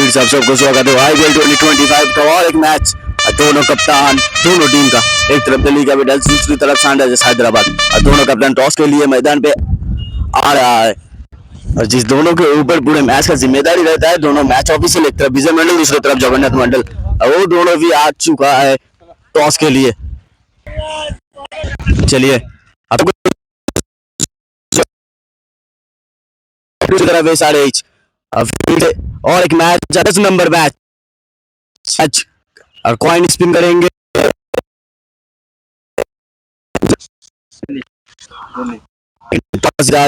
फिर से आप सबको स्वागत है आईपीएल 2025 का और एक मैच। दोनों कप्तान दोनों टीम का, एक तरफ दिल्ली कैपिटल्स दूसरी तरफ सनराइजर्स हैदराबाद, और दोनों कप्तान टॉस के लिए मैदान पे आ रहा है। और जिस दोनों के ऊपर पूरे मैच का जिम्मेदारी रहता है, दोनों मैच ऑफिशियल, एक तरफ विजय मंडल दूसरी तरफ जगन्नाथ मंडल, और वो दोनों भी आ चुका है टॉस के लिए। चलिए अब तरफ साढ़े और एक मैच 10 नंबर मैच और कॉइन स्पिन करेंगे।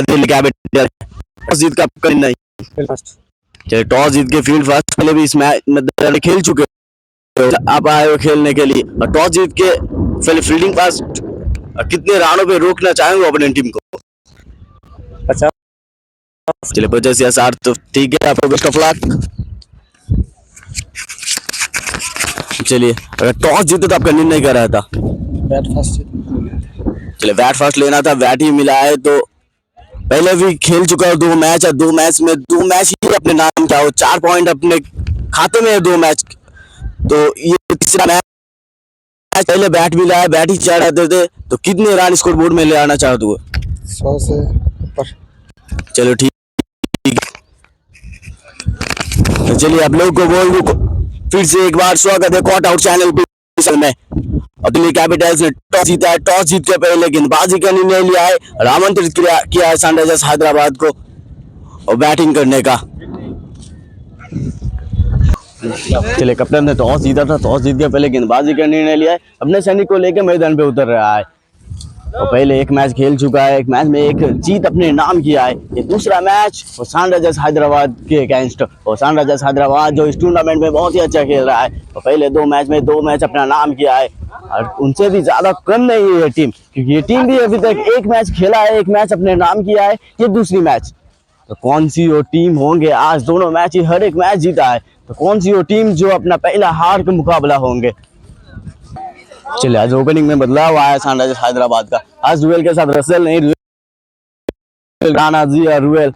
दिल्ली कैपिटल टॉस जीत का नहीं, चलिए टॉस जीत के फील्ड फर्स्ट पहले भी इस मैच में खेल चुके, आप आए हो खेलने के लिए, और टॉस जीत के पहले फील्डिंग फास्ट कितने रानों पे रोकना चाहेंगे अपने टीम को? अच्छा चलिए 50 या 60 तो ठीक है, आपको बेस्ट ऑफ लक। चलिए अगर टॉस जीते तो आपका निर्णय क्या रहा था? Bat first. चलिए बैट फर्स्ट लेना था, बैट ही मिला है। तो पहले भी खेल चुका है 2 मैच, और 2 मैच में 2 मैच ही अपने नाम क्या हो, 4 पॉइंट अपने खाते में है 2 मैच। तो ये तीसरा मैच, पहले बैट मिला है, बैट ही चाह रहे थे, तो कितने रन स्कोर बोर्ड में ले आना चाहते हो? 100 से ऊपर। चलो ठीक, तो चलिए आप लोग को बोल दूं फिर से एक बार स्वागत है कॉट आउट चैनल पे में। और दिल्ली कैपिटल्स ने टॉस जीता है, टॉस जीत के पहले गेंदबाजी का निर्णय लिया है और आमंत्रित किया है सनराइजर्स हैदराबाद को और बैटिंग करने का। चलिए कप्तान ने टॉस जीता था, टॉस जीत के पहले गेंदबाजी का निर्णय लिया है, अपने सैनिक को लेकर मैदान पे उतर रहा है। और पहले एक मैच खेल चुका है, एक मैच में एक जीत अपने नाम किया है। ये दूसरा मैच और सनराइजर्स हैदराबाद के अगेंस्ट, और सनराइजर्स हैदराबाद जो इस टूर्नामेंट में बहुत ही अच्छा खेल रहा है, और पहले 2 मैच में 2 मैच अपना नाम किया है, और उनसे भी ज्यादा कम नहीं है ये टीम, क्योंकि ये टीम भी अभी तक एक मैच खेला है, एक मैच अपने नाम किया है, ये दूसरी मैच। तो कौन सी वो टीम होंगे, आज दोनों मैच ही हर एक मैच जीता है, तो कौन सी वो टीम जो अपना पहला हार का मुकाबला होंगे? चलिए आज ओपनिंग में बदलाव आया सनराइजर्स हैदराबाद का। आज रुएल के साथ रसेल नहीं, राणा जी और रुएल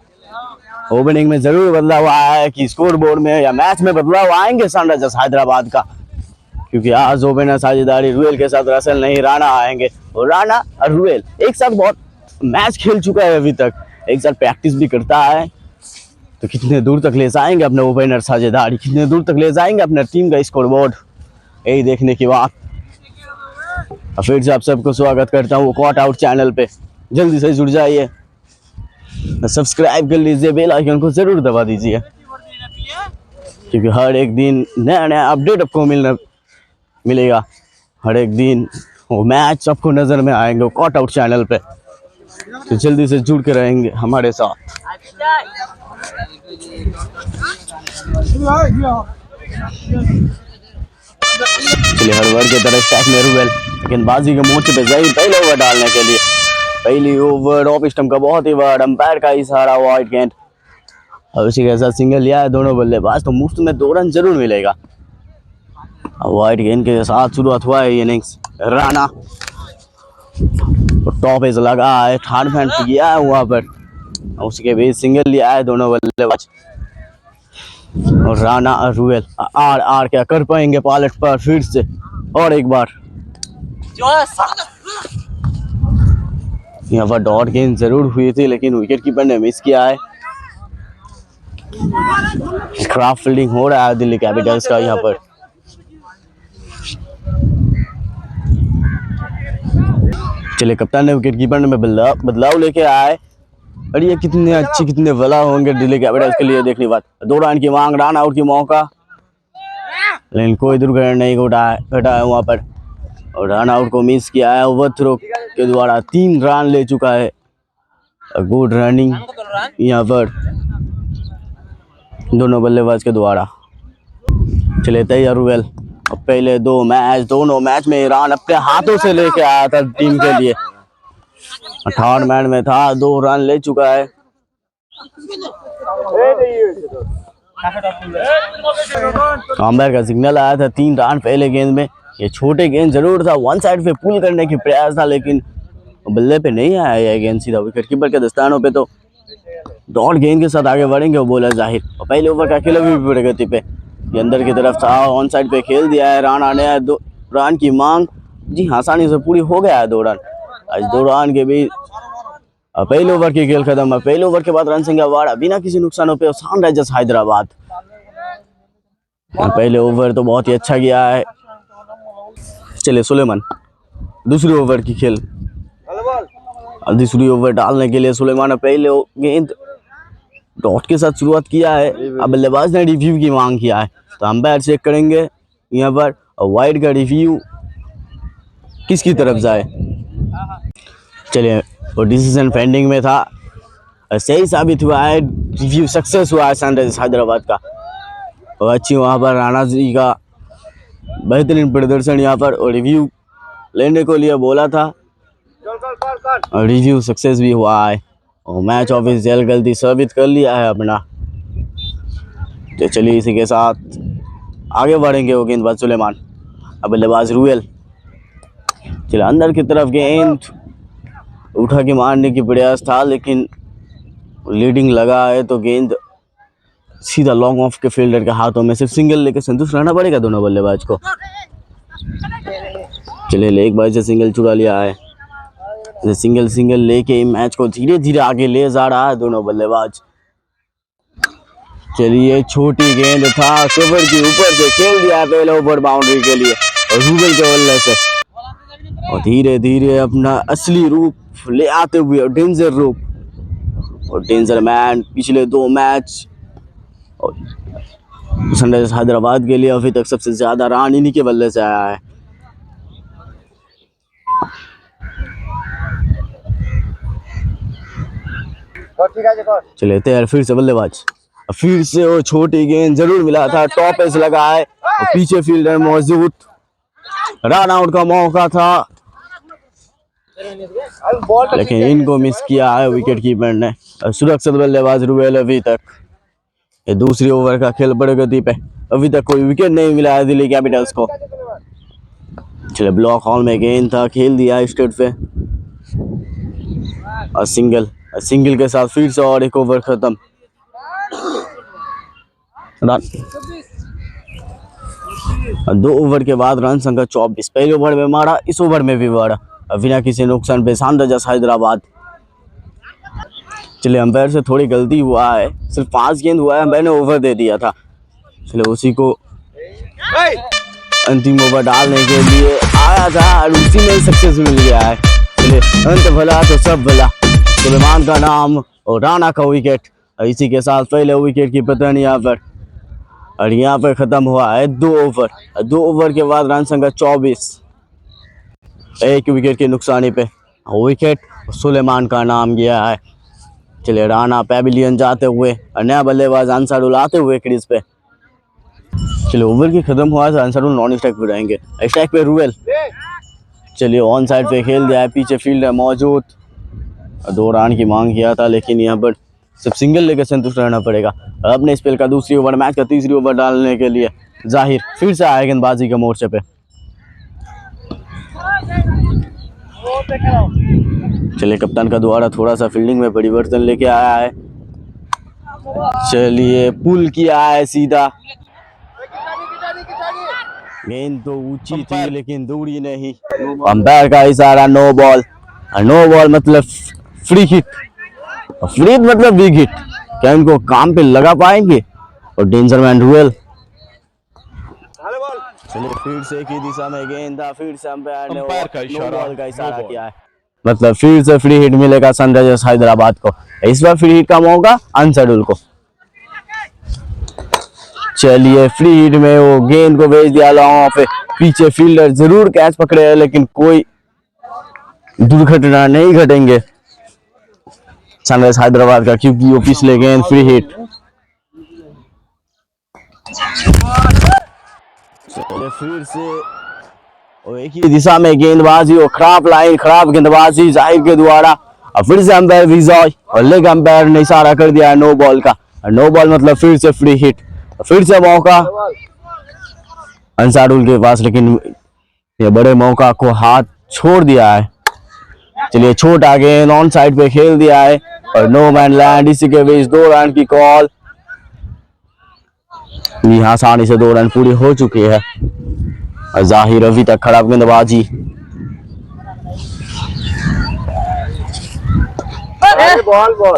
ओपनिंग में जरूर बदलाव आया है कि स्कोर बोर्ड में या मैच में बदलाव आएंगे सनराइजर्स हैदराबाद का, क्योंकि आज ओपनर साझेदारी रुएल के साथ रसेल नहीं, राणा आएंगे। और राणा और रुएल एक साथ बहुत मैच खेल चुका है अभी तक, एक साथ प्रैक्टिस भी करता है, तो कितने दूर तक ले जाएंगे अपने ओपनर साझेदारी, कितने दूर तक ले जाएंगे अपने टीम का स्कोर बोर्ड, यही देखने की बात। और फिर से आप सबको स्वागत करता हूँ कॉट आउट चैनल पे, जल्दी से जुड़ जाइए, सब्सक्राइब कर लीजिए, बेल आइकन को जरूर दबा दीजिए, क्योंकि हर एक दिन नया नया अपडेट आपको मिलेगा, हर एक दिन वो मैच आपको नजर में आएंगे कॉट आउट चैनल पे, तो जल्दी से जुड़ के रहेंगे हमारे साथ। चलिए हर ओवर की तरह स्टैक में रुएल गेंदबाजी के मोर्चे पे जाए पहले ओवर डालने के लिए, पहली ओवर ऑफ स्टंप का बहुत ही बड़ा अंपायर का इशारा, वाइड गेंद, और उसी के साथ सिंगल लिया है दोनों बल्लेबाज, तो मुफ्त में 2 रन जरूर मिलेगा। वाइड गेंद के साथ शुरुआत हुआ है इनिंग्स, राणा टॉप एज लगा है, थर्ड फैंट किया है वहां पर, उसके बीच सिंगल लिया है दोनों बल्लेबाज, और राणा और रुएल आर क्या कर पाएंगे पायलट पर फिर से और एक बार। यहाँ पर डॉट गेंद जरूर हुई थी, लेकिन विकेट कीपर ने मिस किया है। खराब फील्डिंग हो रहा है दिल्ली कैपिटल्स का यहाँ पर। चलिए कप्तान ने विकेट कीपर में बदलाव लेके आए, और ये कितने अच्छे कितने भला होंगे दिल्ली कैपिटल्स के लिए देखने बात। 2 रन की मांग, रन आउट की मौका, लेकिन कोई दुर्घटना नहीं घटा है वहां पर, और रन आउट को मिस किया है। ओवर थ्रो के द्वारा 3 रन ले चुका है, गुड रनिंग यहाँ पर दोनों बल्लेबाज के द्वारा। चले तैयार रुएल, पहले दोनों मैच में रन अपने हाथों से लेके आया था टीम के लिए, थर्ड मैच में था, 2 रन ले चुका है। अंपायर का सिग्नल आया था 3 रन पहले गेंद में, ये छोटे गेंद जरूर था, वन साइड पे पुल करने की प्रयास था, लेकिन बल्ले पे नहीं आया यह गेंद, सीधा विकेट कीपर के दस्तानों पे। तो डॉट गेंद के साथ आगे बढ़ेंगे वो बॉलर जाहिर। और पहले ओवर का खेल भी प्रगति पे, ये अंदर की तरफ था, ऑन साइड पे खेल दिया है, रन आने हैं, 2 रन की मांग, जी आसानी से पूरी हो गया है 2 रन। आज 2 रन के बीच पहले ओवर की खेल खत्म है। पहले ओवर के बाद रन संख्या वाड़ा बिना किसी नुकसानों पे सनराइजर्स हैदराबाद। पहले ओवर तो बहुत ही अच्छा गया है। चले सुलेमान दूसरी ओवर की खेल, दूसरी ओवर डालने के लिए सुलेमान ने पहले गेंद डॉट के साथ शुरुआत किया है। अब बल्लेबाज ने रिव्यू की मांग किया है, तो अंपायर चेक करेंगे यहाँ पर वाइड का रिव्यू किसकी तरफ जाए। चलिए वो डिसीजन पेंडिंग में था, सही साबित हुआ है, रिव्यू सक्सेस हुआ है सनराइजर्स हैदराबाद का। और अच्छी वहाँ पर राणा जी का बेहतरीन प्रदर्शन यहाँ पर, और रिव्यू लेने को लिए बोला था और रिव्यू सक्सेस भी हुआ है, और मैच ऑफिशियल गलती साबित कर लिया है अपना। तो चलिए इसी के साथ आगे बढ़ेंगे वो गेंदबाज सुलेमान। अब बल्लेबाज रूएल, चलिए अंदर की तरफ गेंद उठा के मारने की प्रयास था, लेकिन लीडिंग लगा है तो गेंद सीधा लॉन्ग ऑफ के फील्डर के हाथों में। सिर्फ सिंगल लेके संतुष्ट रहना पड़ेगा दोनों बल्लेबाज को। चलिए लेग बाय से सिंगल चुरा लिया है, सिंगल लेके मैच को धीरे धीरे आगे ले जा रहा है दोनों बल्लेबाज। चलिए छोटी गेंद था, कवर के ऊपर से खेल दिया है पहले ओवर बाउंड्री के लिए, और रूबल के बल्ले से, और धीरे धीरे अपना असली रूप ले आते हुए, और डेंजर रूप, और डेंजर मैन पिछले 2 मैच और सनराइजर्स हैदराबाद के लिए अभी तक सबसे ज्यादा रन इन्हीं के बल्ले से आया है। चलिए तैयार, फिर से बल्लेबाज, फिर से वो छोटी गेंद जरूर मिला था, टॉप एज लगा है, और पीछे फील्डर मौजूद, रन आउट का मौका था, लेकिन इनको मिस किया है विकेट कीपर ने। सुरक्षित बल्लेबाज रूबेल अभी तक, ये दूसरी ओवर का खेल प्रगति पे, अभी तक कोई विकेट नहीं मिला है दिल्ली कैपिटल्स को। चले ब्लॉक हॉल में गेंद था, खेल दिया स्टेट पे, और सिंगल के साथ फिर से और एक ओवर खत्म। रन 2 ओवर के बाद रन संख्या 24, पहले ओवर में मारा, इस ओवर में भी मारा, बिना किसी नुकसान पे सनराइजर्स हैदराबाद। चलिए अंपायर से थोड़ी गलती हुआ है, सिर्फ 5 गेंद हुआ है, अंपायर ने ओवर दे दिया था। चलिए उसी को अंतिम ओवर डालने के लिए आया था, और उसी में सक्सेस मिल गया है। चलिए अंत भला तो सब भला, सुलेमान का नाम और राणा का विकेट, और इसी के साथ पहले विकेट की पतन यहाँ पर, और यहाँ पर खत्म हुआ है 2 ओवर। 2 ओवर के बाद रन संख्या 24, 1 विकेट के नुकसानी पे विकेट सुलेमान का नाम गया है। चलिए राणा पैविलियन जाते हुए, और नया बल्लेबाज अंसारुल आते हुए क्रीज पे। चलिए ओवर की खत्म हुआ है, अंसारुल नॉन स्ट्राइक पे रहेंगे, स्ट्राइक पे रूएल। चलिए ऑन साइड पे खेल दिया है, पीछे फील्डर मौजूद, 2 रन की मांग किया था, लेकिन यहाँ पर सिर्फ सिंगल लेकर संतुष्ट रहना पड़ेगा। अपने स्पेल का दूसरी ओवर, मैच का तीसरी ओवर डालने के लिए जाहिर फिर से आया गेंदबाजी के मोर्चे पे। चलिए कप्तान का द्वारा थोड़ा सा फील्डिंग में परिवर्तन लेके आया है। चलिए पुल किया है सीधा, गेंद तो ऊंची थी लेकिन दूरी नहीं, अंपायर का इशारा नो बॉल, नो बॉल मतलब फ्री हिट, फ्री हिट मतलब बिग हिट, क्या इनको काम पे लगा पाएंगे। और डेंजर मैन रूएल, चलिए फिर से एक ही दिशा में गेंद था, फिर से अंपायर ने नो बॉल का इशारा किया है, मतलब फिर से फ्री हिट मिलेगा सनराइजर्स हैदराबाद को। इस बार फ्री हिट का मौका अंसारुल को। चलिए फ्री हिट में वो गेंद को भेज दिया लॉन्ग पे, पीछे फील्डर जरूर कैच पकड़े, लेकिन कोई दुर्घटना नहीं घटेंगे सनराइजर्स हैदराबाद का, क्योंकि वो पिछले गेंद फ्री हिट। फिर से और एक ही दिशा में गेंदबाजी, और खराब लाइन, खराब गेंदबाजी जाहिर के द्वारा, और फिर से अंपायर विजय और लेग अंपायर ने इशारा कर दिया है नो बॉल का, नो बॉल मतलब फिर से फ्री हिट, फिर से मौका अंसारुल के पास, लेकिन ये बड़े मौका को हाथ छोड़ दिया है। चलिए छोटा गेंद ऑन साइड पे खेल दिया है, और नो मैन लैंड, इसी के बीच 2 रन की कॉल। यहाँ आसानी से 2 रन पूरी हो चुकी है। और जाहिर अभी तक खराब गेंदबाजी।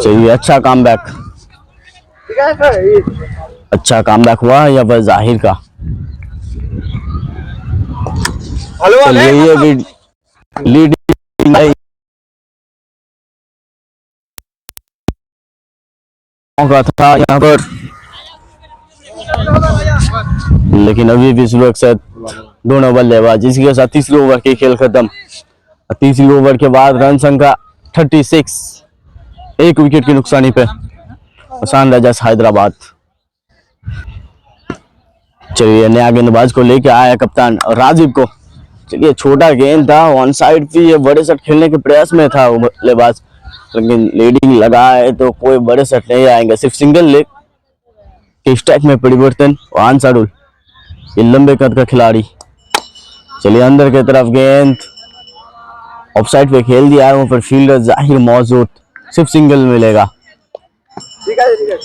चलिए अच्छा कमबैक, अच्छा कमबैक हुआ यहाँ पर जाहिर का। चलिए ये भी लीडिंग का था यहाँ पर, लेकिन अभी भी सुरक्षित दोनों बल्लेबाज। इसके साथ तीसरे ओवर की खेल खत्म। तीसरी ओवर के बाद रन संख्या 36, 1 विकेट की नुकसानी पे सनराइजर्स हैदराबाद। चलिए नया गेंदबाज को लेके आया कप्तान राजीव को। चलिए छोटा गेंद था, ऑन साइड भी ये बड़े शॉट खेलने के प्रयास में था वो बल्लेबाज, लेकिन लीडिंग लगा है तो कोई बड़े शॉट नहीं आएंगे। सिर्फ सिंगल लेग के स्ट्राइक में परिवर्तन। आंसरुल ये लंबे कद का खिलाड़ी। चलिए अंदर की तरफ गेंद ऑफसाइड पे खेल दिया है, वहां पर फील्डर जाहिर मौजूद, सिर्फ सिंगल मिलेगा।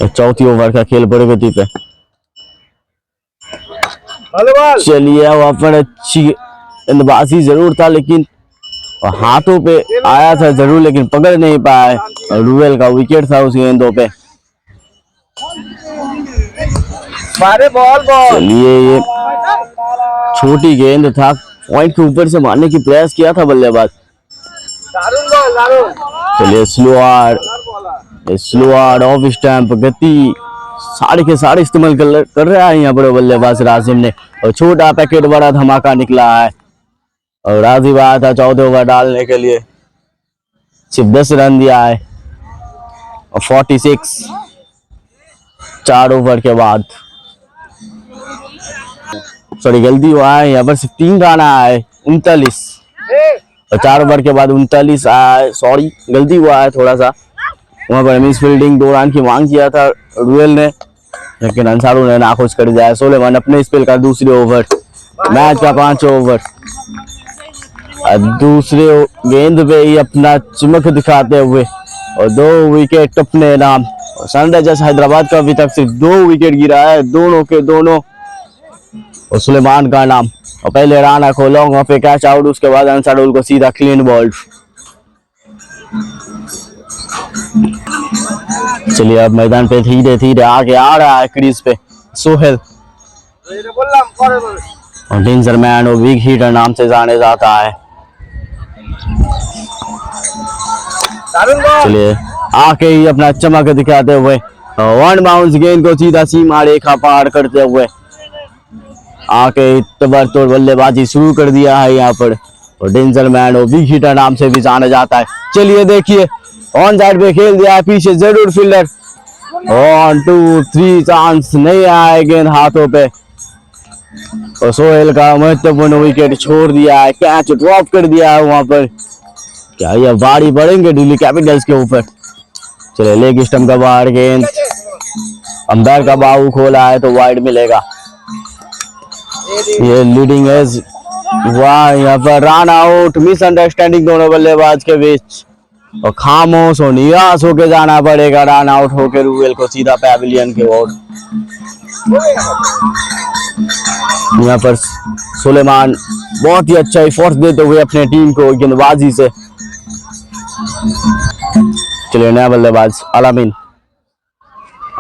चौथी ओवर का खेल बड़े गति पे। चलिए वहां पर अच्छी गेंदबाजी जरूर था, लेकिन हाथों पे आया था जरूर, लेकिन पकड़ नहीं पाया। रूवेल का विकेट था उस गेंदों पे। चलिए ये छोटी गेंद था, पॉइंट के ऊपर से मारने की प्रयास किया था बल्लेबाज। चलिए स्लोआर ऑफ स्टैंप, गति सारे के सारे इस्तेमाल कर रहा है यहाँ पर बल्लेबाज राजिम ने। और छोटा पैकेट बड़ा धमाका निकला है। और राजीव आया था 14 ओवर डालने के लिए, सिर्फ 10 रन दिया है। और 46 4 ओवर के बाद। सॉरी गलती हुआ है, यहाँ पर सिर्फ 3 रन आया है, 39। और 4 ओवर के बाद 39 आया है। सॉरी गलती हुआ है थोड़ा सा, वहां पर मिस फील्डिंग 2 रन की मांग किया था रूएल ने, लेकिन अंसारू ने नाखुश कर दिया है। सुलेमान अपने स्पेल का दूसरे ओवर, मैच का 5 ओवर। दूसरे गेंद पे ही अपना चमक दिखाते हुए और 2 विकेट अपने नाम। सनराइजर्स हैदराबाद का अभी तक सिर्फ 2 विकेट गिरा है, दोनों के दोनों और सुलेमान का नाम। और पहले राना को लॉन्ग ऑफ पे कैच आउट, उसके बाद अंसारुल को सीधा क्लीन बॉल्ड। चलिए अब मैदान पे धीरे धीरे आगे आ रहा है क्रीज पे सोहेल, और डेंजर मैन और बिग हिटर नाम से जाने जाता है। चलिए आके ही अपना चमक दिखाते हुए वन बाउंस गेंद को सीधा सीमा रेखा पार करते हुए आके तबड़तोड़ बल्लेबाजी शुरू कर दिया है यहाँ पर। और डेंजर मैन और बिग हिटर नाम से भी जाना जाता है। चलिए देखिए ऑन साइड पे खेल दिया है, पीछे जरूर फील्डर। 1 2 3 चांस नहीं आए गेंद हाथों पे। और सोहेल का महत्वपूर्ण विकेट छोड़ दिया है, कैच ड्रॉप कर दिया है वहां पर। क्या ये भारी बढ़ेंगे दिल्ली कैपिटल्स के ऊपर। चले लेग स्टंप का बाहर गेंद, अंपायर का बाहू खोला है तो वाइड मिलेगा। ये लीडिंग एज वाह, यहाँ पर रन आउट, मिसअंडरस्टैंडिंग दोनों बल्लेबाज के बीच। और खामोश और निराश होके जाना पड़ेगा रन आउट होके रूवेल को सीधा पैविलियन के ओर। यहाँ पर सुलेमान बहुत ही अच्छा एफर्ट देते हुए अपने टीम को गेंदबाजी से। चलिए नया बल्लेबाज अलामीन,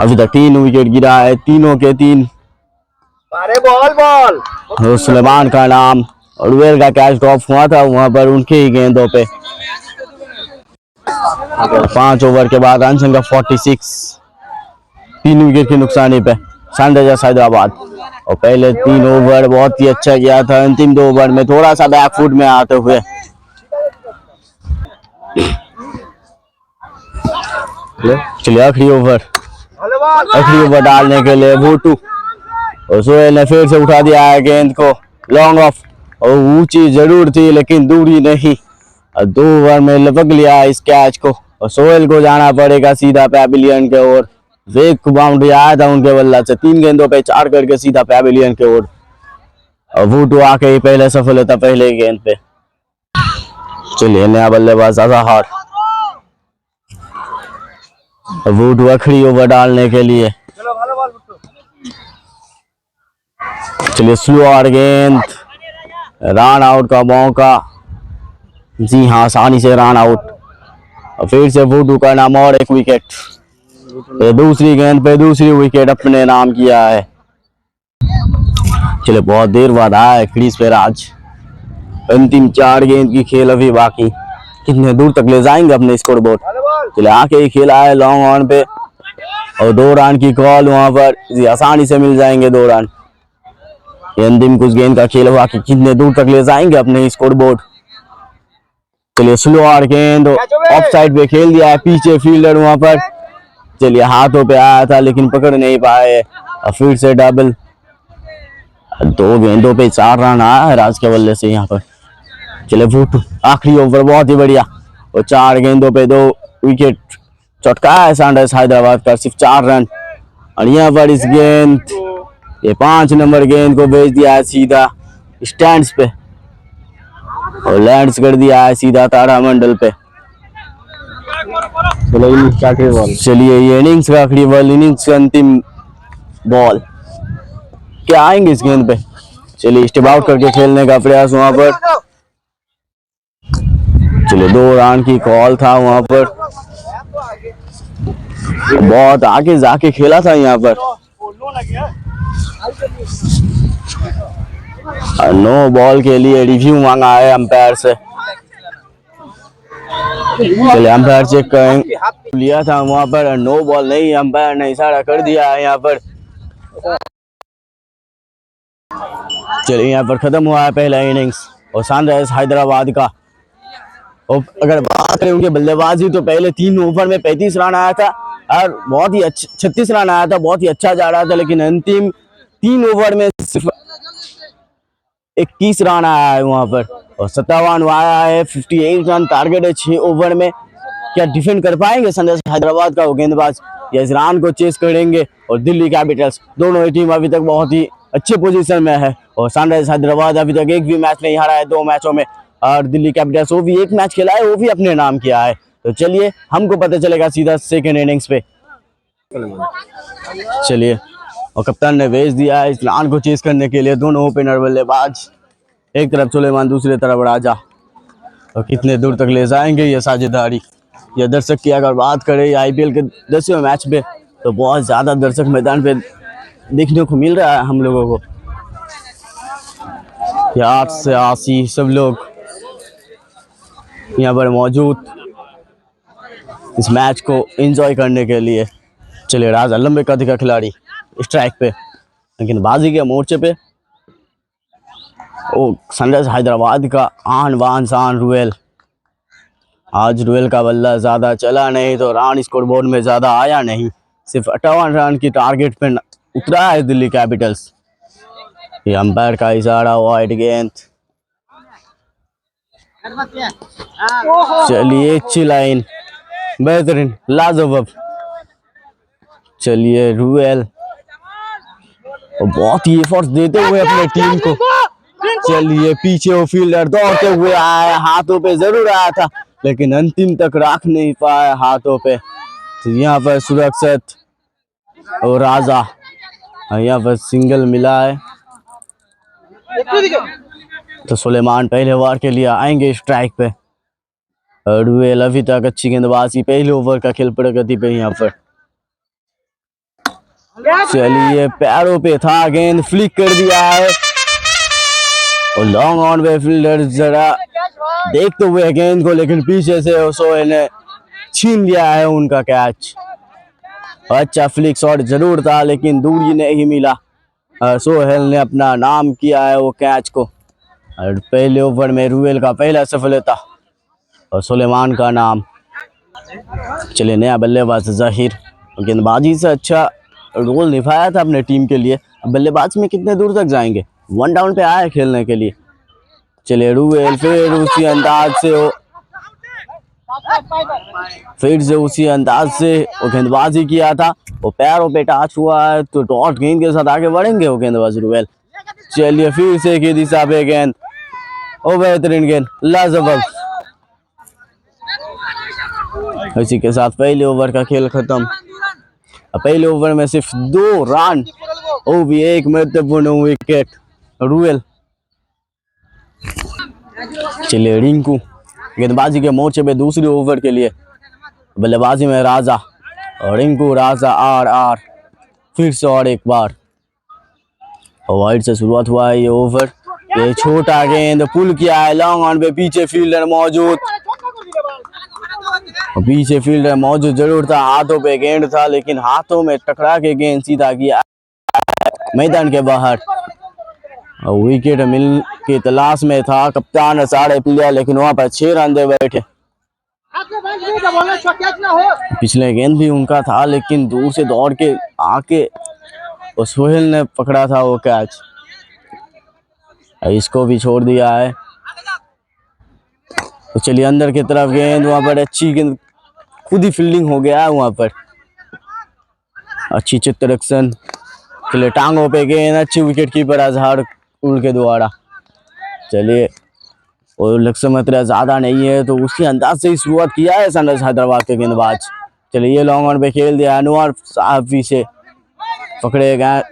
अभी तक 3 विकेट गिरा है, तीनों के 3। अरे बॉल सुलेमान का नाम, और रूवेल का कैच ड्रॉप हुआ था वहां पर उनके ही गेंदों पे। 5 ओवर के बाद रन संख्या 46, 3 विकेट की नुकसानी पे सनराइजर्स हैदराबाद। और पहले 3 ओवर बहुत ही अच्छा गया था, अंतिम 2 ओवर में थोड़ा सा बैकफुट में आते हुए। चलिए आखिरी ओवर डालने के लिए भूटू, और सोहेल ने फिर से उठा दिया है गेंद को लॉन्ग ऑफ। और ऊंची जरूर थी लेकिन दूरी नहीं, और 2 ओवर में लपक लिया इस कैच को। और सोहेल को जाना पड़ेगा सीधा पैविलियन के ओर। एक बाउंड्री आया था उनके बल्ला से, 3 गेंदों पे 4 करके सीधा पैविलियन के ओर। और भूटू आके ही पहले सफल होता पहले ही गेंद पे। चलिए नया बल्लेबाज अजहर, वुड अखड़ी ओवर डालने के लिए। चलिए स्लो और गेंद, रन आउट का मौका। जी हाँ, आसानी से रन आउट। और फिर से वुड का नाम और एक विकेट। ये दूसरी गेंद पे दूसरी विकेट अपने नाम किया है। चलिए बहुत देर बाद आया है क्रीज पे राज। अंतिम 4 गेंद की खेल अभी बाकी। कितने दूर तक ले जाएंगे अपने स्कोर बोर्ड। चलिए आके ही खेला है लॉन्ग ऑन पे और 2 रन की कॉल वहां पर। जी आसानी से मिल जाएंगे 2 रन। ये अंतिम कुछ गेंद का खेल हुआ कि कितने दूर तक ले जाएंगे अपने स्कोर बोर्ड। चलिए स्लो और गेंद ऑफ साइड पे खेल दिया है, पीछे फील्डर वहां पर। चलिए हाथों पे आया था लेकिन पकड़ नहीं पाए। और फिर से डबल। 2 गेंदों पे 4 रन आया है राज के बल्ले से यहाँ पर। चले फुट आखिरी ओवर बहुत ही बढ़िया और 4 गेंदों पे 2 विकेट चटका है सनराइजर्स हैदराबाद का, सिर्फ 4 रन। और यहाँ पर इस गेंद ये 5 नंबर गेंद को भेज दिया है सीधा स्टैंड्स पे और लैंड्स कर दिया है सीधा तारामंडल पे। चलिए ये इनिंग्स का आखिरी बॉल, इनिंग्स का अंतिम बॉल। क्या आएंगे इस गेंद पे। चलिए स्टेप आउट करके खेलने का प्रयास वहां पर। चलिए 2 रन की कॉल था वहां पर। बहुत आगे जाके खेला था यहाँ पर। नो बॉल के लिए रिव्यू मांगा है अंपायर से। चलिए अंपायर चेक करेंगे। लिया था वहां पर नो बॉल नहीं, अंपायर ने इशारा कर दिया है यहाँ पर। चलिए यहाँ पर खत्म हुआ है पहला इनिंग्स और सनराइजर्स हैदराबाद का। और अगर बात करें उनके बल्लेबाजी तो पहले 3 ओवर में 35 रन आया था और बहुत ही अच्छा 36 रन आया था, बहुत ही अच्छा जा रहा था। लेकिन अंतिम 3 ओवर में सिर्फ 21 रन आया है वहां पर और 57 आया है। 58 रन टारगेट है 6 ओवर में। क्या डिफेंड कर पाएंगे सनराइजर्स हैदराबाद का वो गेंदबाज या इस रन को चेस करेंगे। और दिल्ली कैपिटल्स दोनों ही टीम अभी तक बहुत ही अच्छे पोजीशन में है और सनराइजर्स हैदराबाद अभी तक एक भी मैच नहीं हारा है 2 मैचों में। और दिल्ली कैपिटल्स वो भी 1 मैच खेला है, वो भी अपने नाम किया है। तो चलिए हमको पता चलेगा सीधा सेकेंड इनिंग्स पे। चलिए और कप्तान ने भेज दिया है इस रन को चेस करने के लिए दोनों ओपनर बल्लेबाज। एक तरफ सुलेमान, दूसरी तरफ राजा। और कितने दूर तक ले जाएंगे ये साझेदारी। ये दर्शक की अगर बात करें आईपीएल के 10वें मैच पे तो बहुत ज्यादा दर्शक मैदान पे देखने को मिल रहा है हम लोगों को। 8 से 80 सब लोग यहाँ पर मौजूद इस मैच को एंजॉय करने के लिए। चलिए राजा लंबे कद का खिलाड़ी स्ट्राइक पे, लेकिन बाजी के मोर्चे पे वो सनराइजर्स हैदराबाद का आन बान शान रुएल। आज रुएल का बल्ला ज्यादा चला नहीं तो रन स्कोर बोर्ड में ज्यादा आया नहीं, सिर्फ 58 रन की टारगेट पे उतरा है दिल्ली कैपिटल्स। ये अंपायर का इशारा, वाइड गेंद। चलिए अच्छी लाइन, बेहतरीन, लाजवाब। चलिए रुएल और बहुत ही एफर्ट्स देते हुए अपने टीम को। चलिए पीछे वो फील्डर दौड़ते हुए आया, हाथों पे जरूर आया था लेकिन अंतिम तक रख नहीं पाया हाथों पे। तो यहाँ पर सुरक्षित और राजा यहाँ पर सिंगल मिला है। तो सुलेमान पहले ओवर के लिए आएंगे स्ट्राइक पे। रुएल अभी तक अच्छी गेंदबाजी, पहले ओवर का खेल प्रगति पे यहाँ पर। चलिए पैरों पे था, गेंद फ्लिक कर दिया है और लॉन्ग ऑन पे फील्डर जरा देखते हुए गेंद को, लेकिन पीछे से सोहेल ने छीन लिया है उनका कैच। अच्छा फ्लिक शॉट जरूर था लेकिन दूरी नहीं मिला। सोहेल ने अपना नाम किया है वो कैच को। और पहले ओवर में रुएल का पहला सफलता और सुलेमान का नाम। चलिए नया बल्लेबाज जाहिर गेंदबाजी से अच्छा रोल निभाया था अपने टीम के लिए। अब बल्लेबाज में कितने दूर तक जाएंगे, 1 डाउन पे आए खेलने के लिए। चलिए रुएल फिर उसी अंदाज से वो गेंदबाजी किया था, वो पैरों पे टच हुआ है तो डॉट गेंद के साथ आगे बढ़ेंगे वो गेंदबाज रुएल। चलिए फिर से की दिशा पे गेंद, ओ बेहतरीन गेंद, लाजवाब। इसी के साथ पहले ओवर का खेल खत्म। पहले ओवर में सिर्फ 2 रन, वो भी एक महत्वपूर्ण विकेट रूएल। चलिए रिंकू गेंदबाजी के मोर्चे पे दूसरी ओवर के लिए, बल्लेबाजी में राजा और रिंकू राजा आर फिर से और एक बार वाइड से शुरुआत हुआ है ये ओवर। ये छोटा गेंद पुल किया है लॉन्ग ऑन पे, पीछे फील्डर मौजूद, पीछे फील्डर मौजूद जरूर था, हाथों पे गेंद था लेकिन हाथों में टकरा के गेंद सीधा किया मैदान के बाहर। विकेट मिल की तलाश में था कप्तान ने साढ़े प्लेयर, लेकिन वहां पर 6 रन दे बैठे। पिछले गेंद भी उनका था लेकिन दूर से दौड़ के आके और सोहेल ने पकड़ा था वो कैच, इसको भी छोड़ दिया है। तो चलिए अंदर की तरफ गेंद, वहां पर अच्छी गेंद, खुद ही फील्डिंग हो गया है वहां पर, अच्छी चित्रक्षण। चलिए टांगों पे गेंद, अच्छी विकेट कीपर अजहर उल के द्वारा। चलिए और लक्ष्य मात्रा ज्यादा नहीं है तो उसके अंदाज से ही शुरुआत किया है सनराइज हैदराबाद के गेंदबाज। चलिए ये लॉन्ग ऑन पे खेल दिया, अनवर साहब से पकड़े गए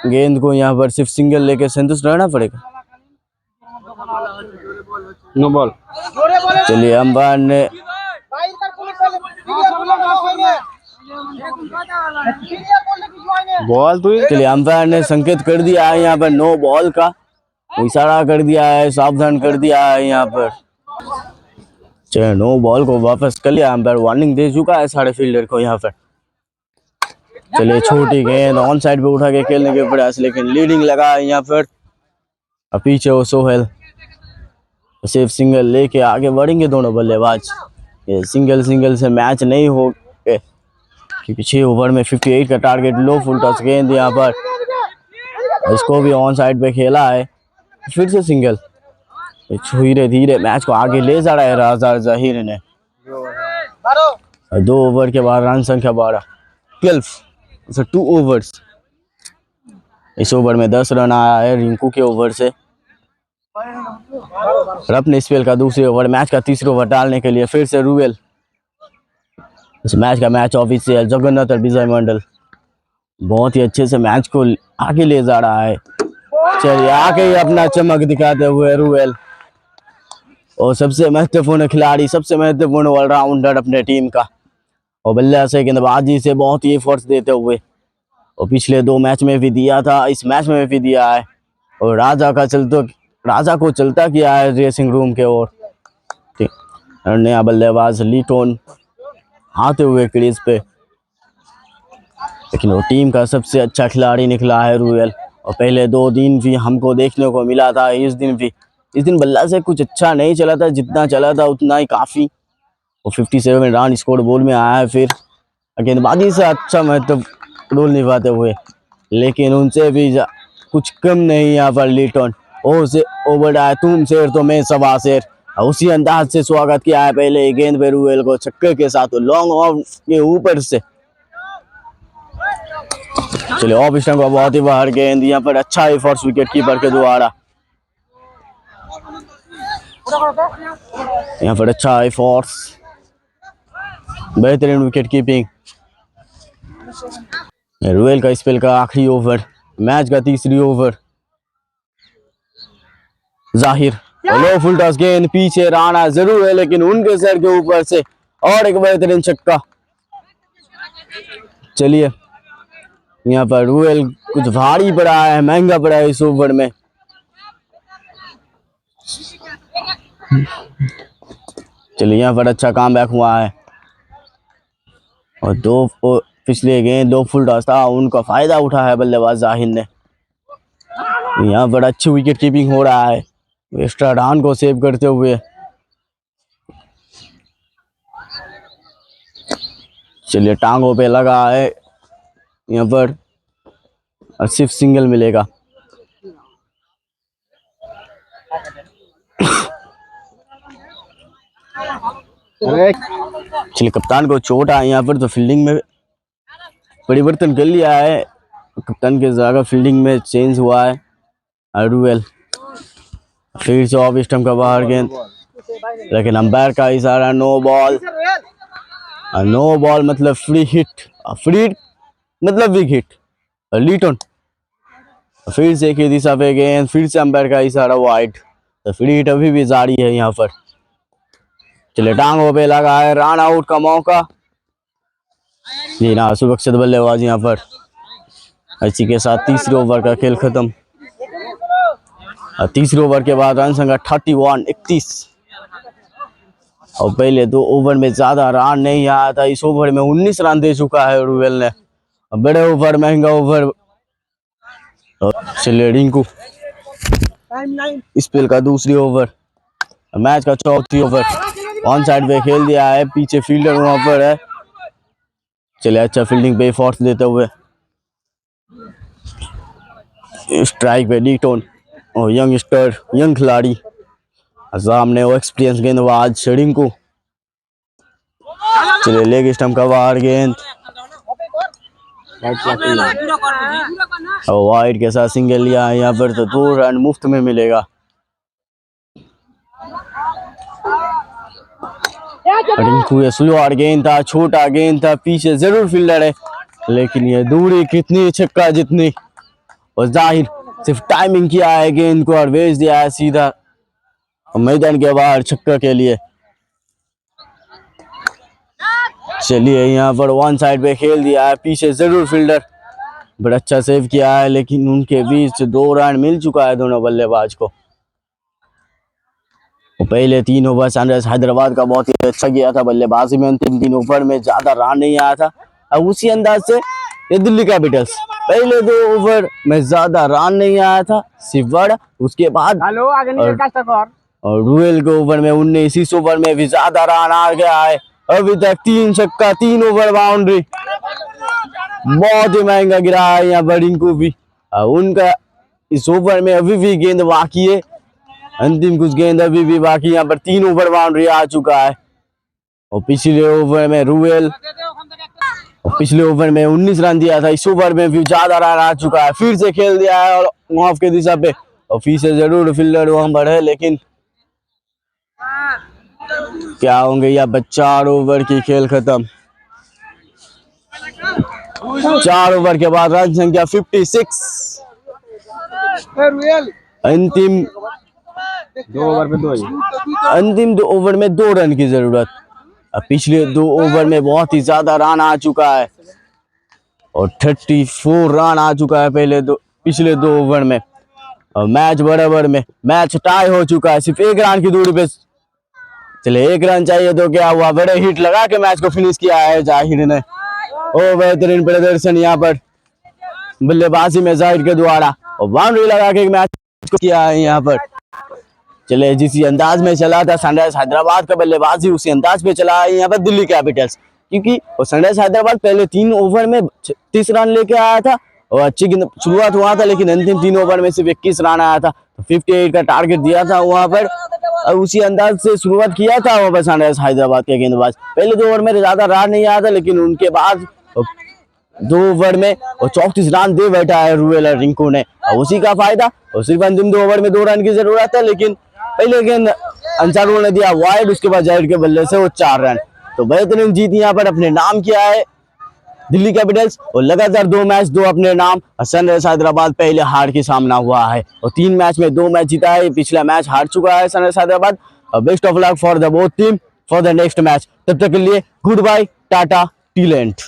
गेंद को, यहाँ पर सिर्फ सिंगल लेके संतुष्ट रहना पड़ेगा। No ball. चलिए अंपायर ने बॉल तो चलिए अंपायर ने संकेत कर दिया है यहाँ पर नो बॉल का, इशारा कर दिया है, सावधान कर दिया है यहाँ पर। चलिए नो बॉल को वापस कर लिया, अंपायर वार्निंग दे चुका है सारे फील्डर को यहाँ पर। चलिए छोटी गेंद ऑन साइड पे उठा के खेलने के प्रयास, लेकिन लीडिंग लगा है यहाँ पर। अब पीछे वो सोहेल सिर्फ सिंगल लेके आगे बढ़ेंगे दोनों बल्लेबाज। ये सिंगल से मैच नहीं हो क्योंकि 6 ओवर में 58 का टारगेट, लो फुल टॉस गेंद यहाँ पर, इसको भी ऑन साइड पे खेला है, फिर से सिंगल। धीरे धीरे मैच को आगे ले जा रहा है राजा जहीर ने। 2 ओवर के बाद रन संख्या 12 2 ओवर्स। इस ओवर में 10 रन आया है रिंकू के ओवर से। और अपने स्पेल का दूसरे ओवर, मैच का तीसरे ओवर डालने के लिए फिर से रूएल। इस मैच का मैच ऑफिशियल जगन्नाथ और विजय मंडल बहुत ही अच्छे से मैच को आगे ले जा रहा है। चलिए आके ही अपना चमक दिखाते हुए रूएल, और सबसे महत्वपूर्ण खिलाड़ी, सबसे महत्वपूर्ण ऑलराउंडर अपने टीम का, और बल्ले से गेंदबाजी से बहुत ही एफर्ट्स देते हुए, और पिछले 2 मैच में भी दिया था, इस मैच में भी दिया है, और राजा को चलता किया है ड्रेसिंग रूम के ओर। नया बल्लेबाज लीटोन आते हुए क्रीज पे, लेकिन वो टीम का सबसे अच्छा खिलाड़ी निकला है रूएल। और पहले 2 दिन भी हमको देखने को मिला था, इस दिन बल्ला से कुछ अच्छा नहीं चला था, जितना चला था उतना ही काफी। वो 57 रन स्कोर बोर्ड में आया है, फिर गेंदबाजी से अच्छा महत्व रोल निभाते हुए, लेकिन उनसे भी कुछ कम नहीं यहाँ पर लीटन। ओवर आया, तुम शेर तो मैं सवा शेर, उसी अंदाज से स्वागत किया है पहले गेंद पे रूएल को छक्के के साथ लॉन्ग ऑफ के ऊपर से। चलिए ऑफ स्टंप का बहुत ही बाहर गेंद, यहाँ पर अच्छा एफर्ट्स विकेट कीपर के द्वारा, यहाँ पर अच्छा एफर्ट्स, बेहतरीन विकेट कीपिंग। रूएल का स्पेल का आखिरी ओवर, मैच का तीसरी ओवर। जाहिर लो फुल टॉस गेंद, पीछे राना जरूर है लेकिन उनके सर के ऊपर से और एक बेहतरीन छक्का। चलिए यहाँ पर रूएल कुछ भारी पड़ा है, महंगा पड़ा है इस ओवर में। चलिए यहाँ पर अच्छा काम बैक हुआ है, और 2 पिछले गेंद 2 फुल टॉस था, उनका फायदा उठा है बल्लेबाज जाहिर ने। यहाँ पर अच्छी विकेट कीपिंग हो रहा है एक्स्ट्रा रन को सेव करते हुए। चलिए टांगों पे लगा है यहाँ पर, और सिर्फ सिंगल मिलेगा। चलिए कप्तान को चोट है यहाँ पर, तो फील्डिंग में परिवर्तन कर लिया है, कप्तान के जगह फील्डिंग में चेंज हुआ है रूएल। फिर से ऑफ स्टंप का बाहर गेंद, लेकिन अंपायर का इशारा नो बॉल। नो बॉल मतलब फ्री हिट, फ्री मतलब वीक हिट, लीटन। फिर से एक ही दिशा पे गेंद, फिर से अंपायर का इशारा वाइड, तो फ्री हिट अभी भी जारी है यहाँ पर। चले टांगों पे लगा है, रन आउट का मौका। जी ना, सुरक्षित बल्लेबाज यहाँ पर। इसी के साथ तीसरे ओवर का खेल खत्म। तीसरे ओवर के बाद रन संख्या 31। और पहले 2 ओवर में ज्यादा रन नहीं आया था। इस ओवर में 19 रन दे चुका है रुवेल ने। बड़े ओवर, महंगा ओवर। चलिए रिंकू, स्पेल का दूसरी ओवर, मैच का चौथी ओवर। ऑन साइड पे खेल दिया है, पीछे फील्डर वहां पर है। चलिए अच्छा फील्डिंग पे फोर्स देते हुए स्ट्राइक पे लीटन और यंगस्टर, यंग खिलाड़ी। सामने वो एक्सपीरियंस गेंदबाज रिंकू। चलिए लेग स्टंप का बाहर गेंद और वाइड के साथ सिंगल लिया है यहाँ पर, तो 2 रन मुफ्त में मिलेगा। रिंकू ये स्लोअर गेंद था, छोटा गेंद था, पीछे जरूर फील्डर है, लेकिन ये दूरी कितनी, छक्का जितनी। और जाहिर सिर्फ टाइमिंग किया है गेंद को और भेज दिया है सीधा मैदान के बाहर छक्का के लिए। चलिए यहाँ पर वन साइड पे खेल दिया है, पीछे जरूर फील्डर, बड़ा अच्छा सेव किया है, लेकिन उनके बीच 2 रन मिल चुका है दोनों बल्लेबाज को। पहले 3 ओवर सनराइज हैदराबाद का बहुत ही अच्छा गया था बल्लेबाजी में। अंतिम 3 ओवर में ज्यादा रन नहीं आया था। अब उसी अंदाज से ये दिल्ली कैपिटल्स, पहले 2 ओवर में ज्यादा रन नहीं आया था, सिर्फ बड़ा, उसके बाद और रुएल के ओवर में 19, इस ओवर में भी ज्यादा रन आ गया है। अभी तक 3 छक्का, 3 ओवर बाउंड्री, बहुत ही महंगा गिरा है यहाँ पर रिंकू भी। उनका इस ओवर में अभी भी गेंद बाकी है, अंतिम कुछ गेंद अभी भी बाकी। यहाँ पर 3 ओवर बाउंड्री आ चुका है। और पिछले ओवर में रुएल, पिछले ओवर में 19 रन दिया था, इस ओवर में भी ज्यादा रन आ चुका है। फिर से खेल दिया है और ऑफ के दिशा पे, और फिर से जरूर फील्डर वहां पर है, लेकिन क्या होंगे या 4 ओवर की खेल खत्म। 4 ओवर के बाद रन संख्या 56। अंतिम 2 ओवर में 2 रन की जरूरत। अब पिछले 2 ओवर में बहुत ही ज्यादा रन आ चुका है और 34 रन आ चुका है पिछले 2 ओवर में। और मैच बराबर में, मैच टाई हो चुका है, सिर्फ 1 रन की दूरी पे। चले 1 रन चाहिए तो क्या हुआ, बड़े हिट लगा के मैच को फिनिश किया है जाहिर ने। ओ बेहतरीन प्रदर्शन यहाँ पर बल्लेबाजी में जाहिर के द्वारा, और बाउंड्री लगा के मैच को किया है यहाँ पर। चले जिस अंदाज में चला था सनराइज हैदराबाद का बल्लेबाजी, उसी अंदाज में चला है यहाँ पर दिल्ली कैपिटल्स, क्योंकि सनराइज हैदराबाद पहले 3 ओवर में 30 रन लेके आया था और अच्छी शुरुआत हुआ था, लेकिन अंतिम 3 ओवर में सिर्फ 21 रन आया था। तो 58 का टारगेट दिया था वहां पर, और उसी अंदाज से शुरुआत किया था वहां पर सनराइज हैदराबाद के गेंदबाज। पहले 2 ओवर में ज्यादा रन नहीं आया था, लेकिन उनके बाद 2 ओवर में 34 रन दे बैठा है रुएल और रिंकू ने, और उसी का फायदा। और सिर्फ अंतिम 2 ओवर में 2 रन की जरूरत है, लेकिन पहले गेंद अंसारुल ने दिया वाइड, उसके बाद जाहिर के बल्ले से वो 4 रन। तो बेहतरीन जीत यहाँ पर अपने नाम किया है दिल्ली कैपिटल्स, और लगातार 2 मैच 2 अपने नाम। सनराइज हैदराबाद पहले हार के सामना हुआ है और 3 मैच में 2 मैच जीता है। पिछला मैच हार चुका है Sunrise Hyderabad. Best of luck for the both team for the next match. तब तक के लिए गुड बाय, टाटा, टी लेंट।